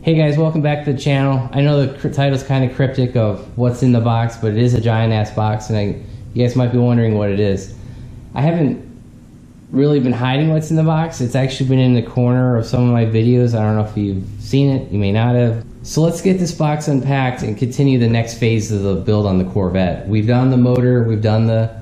Hey guys, welcome back to the channel. I know the title's kind of cryptic of what's in the box, but it is a giant ass box, and you guys might be wondering what it is. I haven't really been hiding what's in the box. It's actually been in the corner of some of my videos. I don't know if you've seen it, you may not have. So let's get this box unpacked and continue the next phase of the build on the Corvette. We've done the motor, we've done the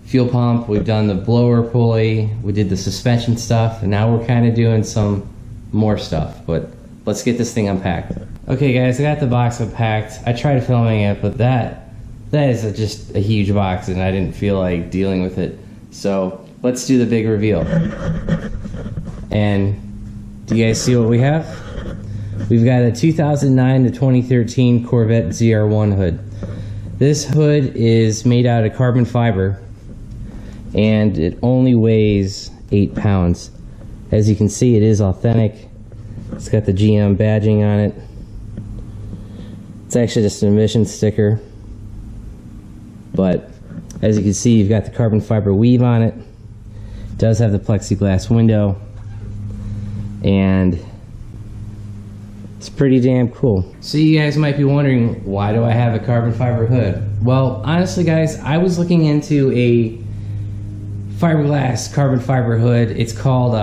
fuel pump, we've done the blower pulley, we did the suspension stuff, and now we're kind of doing some more stuff, but let's get this thing unpacked. Okay guys, I got the box unpacked. I tried filming it, but that is just a huge box and I didn't feel like dealing with it. So let's do the big reveal. And do you guys see what we have? We've got a 2009 to 2013 Corvette ZR1 hood. This hood is made out of carbon fiber and it only weighs 8 pounds. As you can see, it is authentic. It's got the GM badging on it. It's actually just an emissions sticker. But as you can see, you've got the carbon fiber weave on it. It does have the plexiglass window. And it's pretty damn cool. So you guys might be wondering, why do I have a carbon fiber hood? Well, honestly guys, I was looking into a fiberglass carbon fiber hood. It's called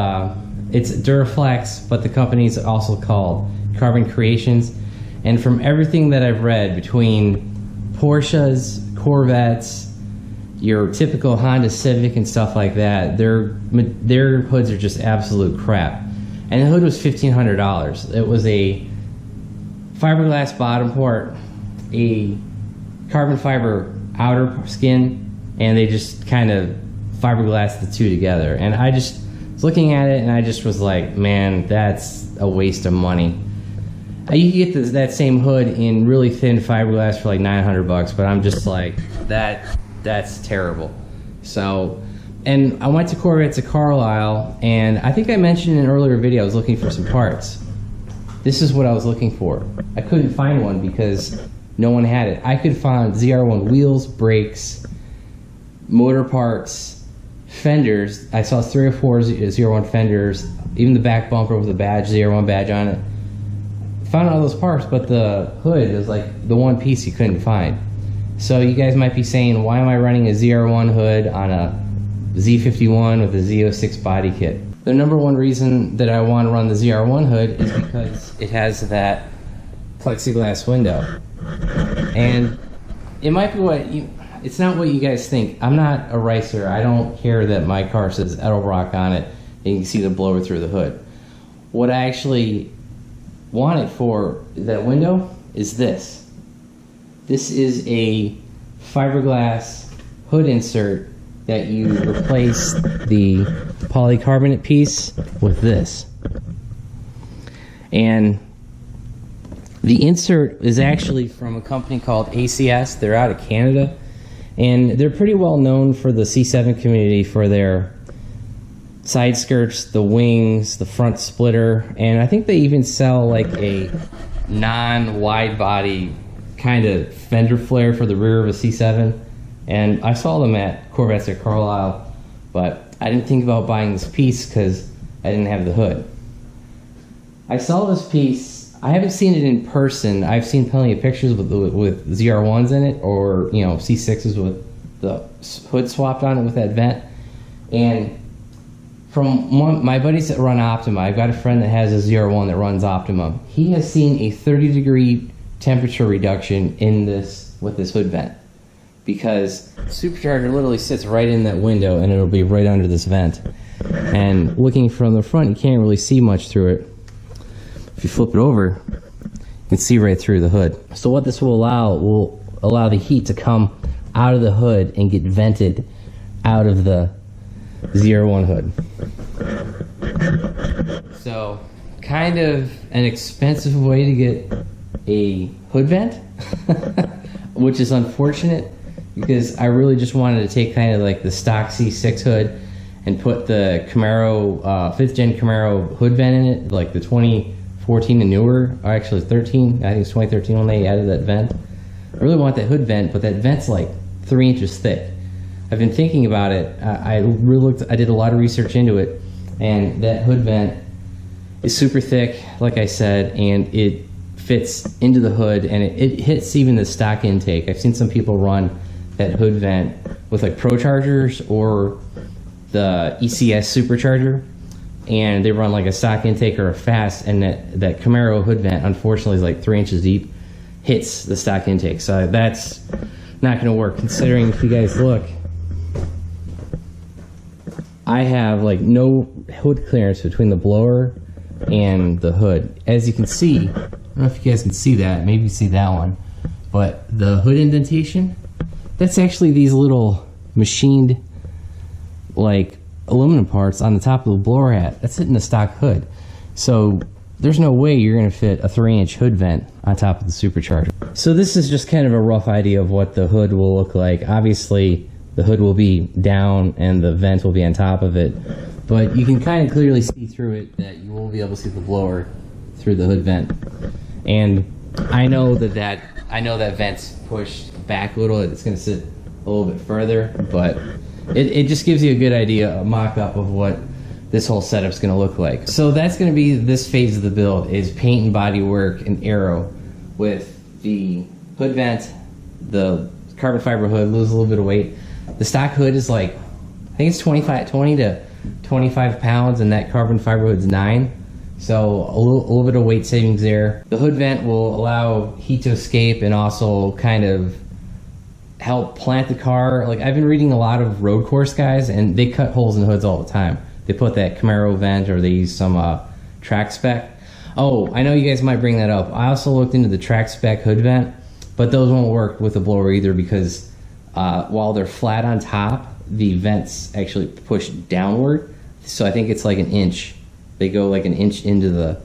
it's Duraflex, but the company is also called Carbon Creations. And from everything that I've read, between Porsches, Corvettes, your typical Honda Civic and stuff like that, their hoods are just absolute crap. And the hood was $1,500. It was a fiberglass bottom part, a carbon fiber outer skin, and they just kind of fiberglassed the two together. And I just looking at it and I just was like, man, that's a waste of money. You can get that same hood in really thin fiberglass for like $900, but I'm just like, that's terrible. So, and I went to Corvettes at Carlisle, and I think I mentioned in an earlier video I was looking for some parts. This is what I was looking for. I couldn't find one because no one had it. I could find ZR1 wheels, brakes, motor parts, fenders. I saw 3 or 4 ZR1 fenders, even the back bumper with the badge, ZR1 badge on it. Found all those parts, but the hood is like the one piece you couldn't find. So you guys might be saying, why am I running a ZR1 hood on a Z51 with a Z06 body kit? The number one reason that I want to run the ZR1 hood is because it has that plexiglass window. And it might be it's not what you guys think. I'm not a racer. I don't care that my car says Edelbrock on it and you can see the blower through the hood. What I actually want it for, that window, is this. This is a fiberglass hood insert that you replace the polycarbonate piece with this. And the insert is actually from a company called ACS. They're out of Canada. And they're pretty well known for the C7 community for their side skirts, the wings, the front splitter, and I think they even sell like a non-wide body kind of fender flare for the rear of a C7. And I saw them at Corvettes at Carlisle, but I didn't think about buying this piece because I didn't have the hood. I saw this piece. I haven't seen it in person. I've seen plenty of pictures with ZR1s in it, or C6s with the hood swapped on it with that vent. And from my buddies that run Optima, I've got a friend that has a ZR1 that runs Optima. He has seen a 30-degree temperature reduction in this with this hood vent, because the supercharger literally sits right in that window and it'll be right under this vent. And looking from the front, you can't really see much through it. If you flip it over, you can see right through the hood. So what this will allow the heat to come out of the hood and get vented out of the ZR1 hood. So kind of an expensive way to get a hood vent, which is unfortunate because I really just wanted to take kind of like the stock C6 hood and put the Camaro, 5th gen Camaro hood vent in it, like the 2014 and newer, or actually 13, I think it's 2013 when they added that vent. I really want that hood vent, but that vent's like 3 inches thick. I've been thinking about it. I did a lot of research into it, and that hood vent is super thick, like I said, and it fits into the hood, and it hits even the stock intake. I've seen some people run that hood vent with like Pro Chargers or the ECS supercharger, and they run like a stock intake or a fast, and that Camaro hood vent, unfortunately, is like 3 inches deep, hits the stock intake. So that's not going to work, considering, if you guys look, I have like no hood clearance between the blower and the hood. As you can see, I don't know if you guys can see that, maybe you see that one, but the hood indentation, that's actually these little machined like aluminum parts on the top of the blower hat. That's hitting the stock hood. So there's no way you're going to fit a 3-inch hood vent on top of the supercharger. So this is just kind of a rough idea of what the hood will look like. Obviously the hood will be down and the vent will be on top of it, but you can kind of clearly see through it that you will be able to see the blower through the hood vent. And I know that vent's pushed back a little. It's going to sit a little bit further, but it just gives you a good idea, a mock-up of what this whole setup's going to look like. So that's going to be this phase of the build, is paint and body work and aero with the hood vent, the carbon fiber hood, lose a little bit of weight. The stock hood is like, I think it's 20 to 25 pounds, and that carbon fiber hood's 9. So a little bit of weight savings there. The hood vent will allow heat to escape and also kind of help plant the car. Like, I've been reading a lot of road course guys, and they cut holes in the hoods all the time. They put that Camaro vent, or they use some track spec. Oh, I know you guys might bring that up. I also looked into the track spec hood vent, but those won't work with the blower either, because while they're flat on top, the vents actually push downward. So I think it's like 1 inch. They go like 1 inch into the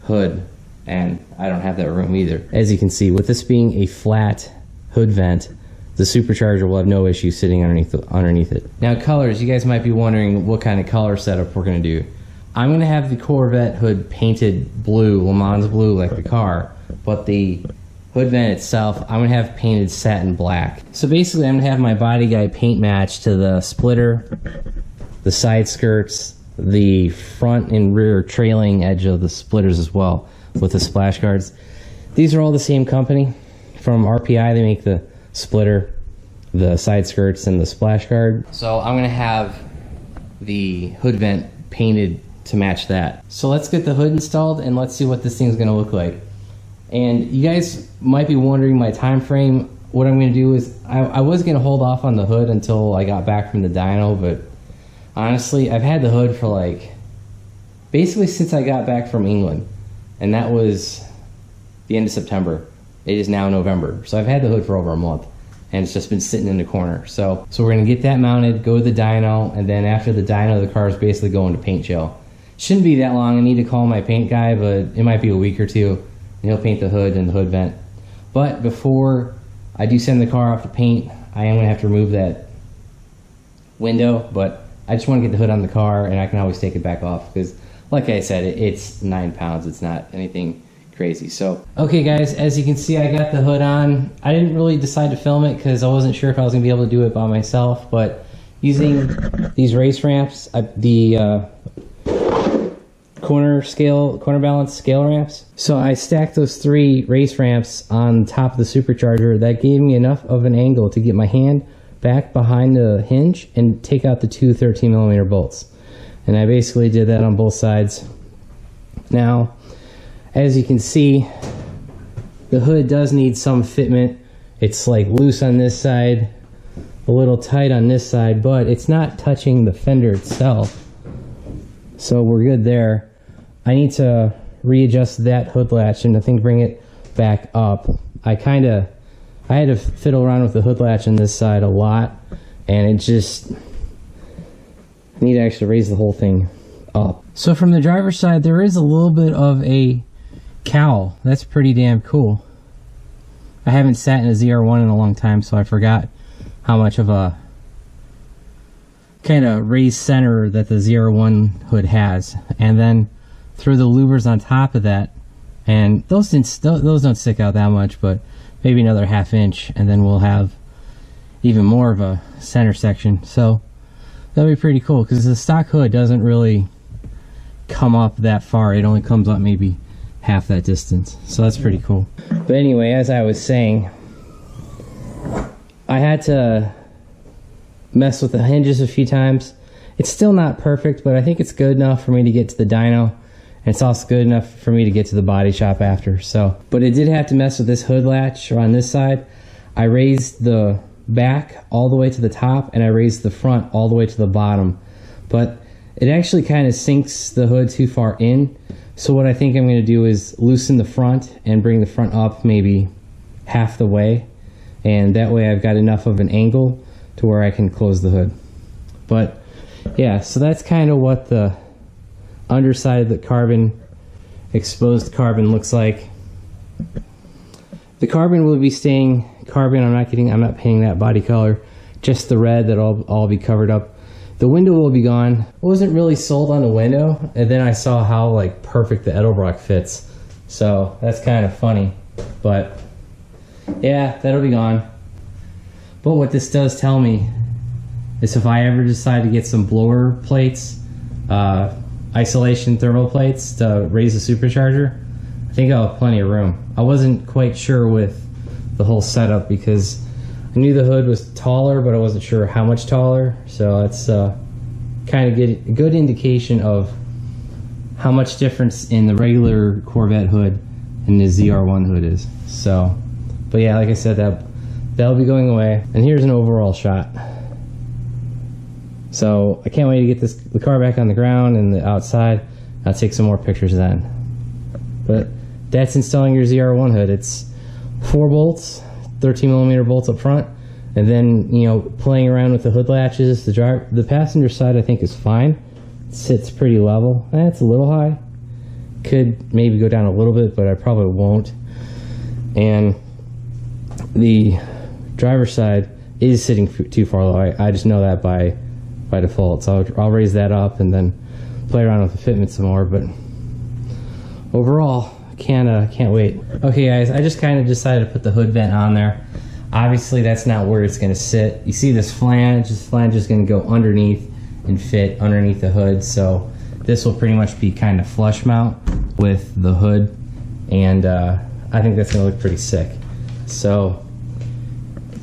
hood, and I don't have that room either. As you can see, with this being a flat hood vent, the supercharger will have no issue sitting underneath it. Now, colors, you guys might be wondering what kind of color setup we're going to do. I'm going to have the Corvette hood painted blue, Le Mans blue, like the car, but the hood vent itself, I'm going to have painted satin black. So basically, I'm going to have my body guide paint match to the splitter, the side skirts, the front and rear trailing edge of the splitters as well, with the splash guards. These are all the same company. From RPI, they make the splitter, the side skirts, and the splash guard. So I'm going to have the hood vent painted to match that. So let's get the hood installed and let's see what this thing's going to look like. And you guys might be wondering my time frame. What I'm going to do is I was going to hold off on the hood until I got back from the dyno, but honestly, I've had the hood for like basically since I got back from England, and that was the end of September. It is now November, so I've had the hood for over a month, and it's just been sitting in the corner. So we're gonna get that mounted, go to the dyno, and then after the dyno, the car is basically going to paint chill. Shouldn't be that long. I need to call my paint guy, but it might be a week or two, and he'll paint the hood and the hood vent. But before I do send the car off to paint, I am gonna have to remove that window, but I just want to get the hood on the car, and I can always take it back off, because like I said, it's 9 pounds. It's not anything crazy. So okay guys, as you can see, I got the hood on. I didn't really decide to film it because I wasn't sure if I was gonna be able to do it by myself, but using these race ramps, the corner balance scale ramps, so I stacked those 3 race ramps on top of the supercharger. That gave me enough of an angle to get my hand back behind the hinge and take out the 2 13mm bolts, and I basically did that on both sides. Now, as you can see, the hood does need some fitment. It's like loose on this side, a little tight on this side, but it's not touching the fender itself, so we're good there. I need to readjust that hood latch and I think bring it back up. I had to fiddle around with the hood latch on this side a lot, and it just, I need to actually raise the whole thing up. So from the driver's side, there is a little bit of a cowl. That's pretty damn cool. I haven't sat in a ZR1 in a long time, so I forgot how much of a kind of raised center that the ZR1 hood has. And then through the louvers on top of that, and those don't stick out that much, but maybe another ½ inch, and then we'll have even more of a center section. So that'll be pretty cool, because the stock hood doesn't really come up that far. It only comes up maybe half that distance, so that's pretty cool. But anyway, as I was saying, I had to mess with the hinges a few times. It's still not perfect, but I think it's good enough for me to get to the dyno, and it's also good enough for me to get to the body shop after. So, but it did have to mess with this hood latch on this side. I raised the back all the way to the top, and I raised the front all the way to the bottom, but it actually kind of sinks the hood too far in. So what I think I'm going to do is loosen the front and bring the front up maybe half the way, and that way I've got enough of an angle to where I can close the hood. But yeah, so that's kind of what the underside of the carbon, exposed carbon, looks like. The carbon will be staying carbon. I'm not painting that body color, just the red that'll all be covered up. The window will be gone. I wasn't really sold on the window, and then I saw how like perfect the Edelbrock fits, so that's kind of funny. But yeah, that'll be gone. But what this does tell me is if I ever decide to get some blower plates, isolation thermal plates to raise the supercharger, I think I'll have plenty of room. I wasn't quite sure with the whole setup because I knew the hood was taller, but I wasn't sure how much taller. So that's kind of a good indication of how much difference in the regular Corvette hood and the ZR1 hood is. So, but yeah, like I said, that'll be going away. And here's an overall shot. So I can't wait to get the car back on the ground and the outside. I'll take some more pictures then. But that's installing your ZR1 hood. It's 4 bolts, 13mm bolts up front, and then, you know, playing around with the hood latches. The passenger side I think is fine. It sits pretty level. It's a little high. Could maybe go down a little bit, but I probably won't. And the driver's side is sitting too far low. I just know that by default. So I'll raise that up and then play around with the fitment some more. But overall, can't wait. Okay guys, I just kind of decided to put the hood vent on there. Obviously that's not where it's going to sit. You see this flange is going to go underneath and fit underneath the hood, so this will pretty much be kind of flush mount with the hood, and I think that's going to look pretty sick. So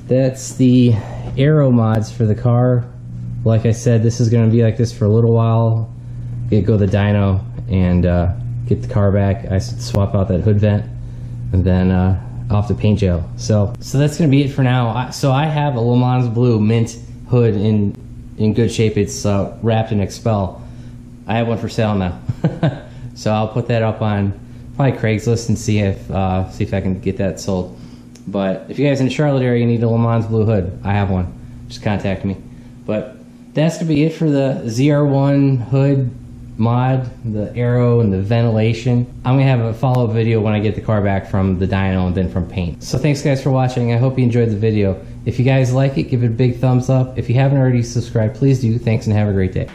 that's the aero mods for the car. Like I said, this is going to be like this for a little while. Go the dyno and get the car back. I swap out that hood vent, and then off to paint jail. So that's gonna be it for now. So I have a Le Mans Blue mint hood in good shape. It's wrapped in Expel. I have one for sale now. So I'll put that up on probably Craigslist and see if I can get that sold. But if you guys in the Charlotte area need a Le Mans Blue hood, I have one. Just contact me. But that's gonna be it for the ZR1 hood mod, the aero and the ventilation. I'm gonna have a follow-up video when I get the car back from the dyno and then from paint. So thanks guys for watching. I hope you enjoyed the video. If you guys like it, give it a big thumbs up. If you haven't already subscribed, please do. Thanks and have a great day.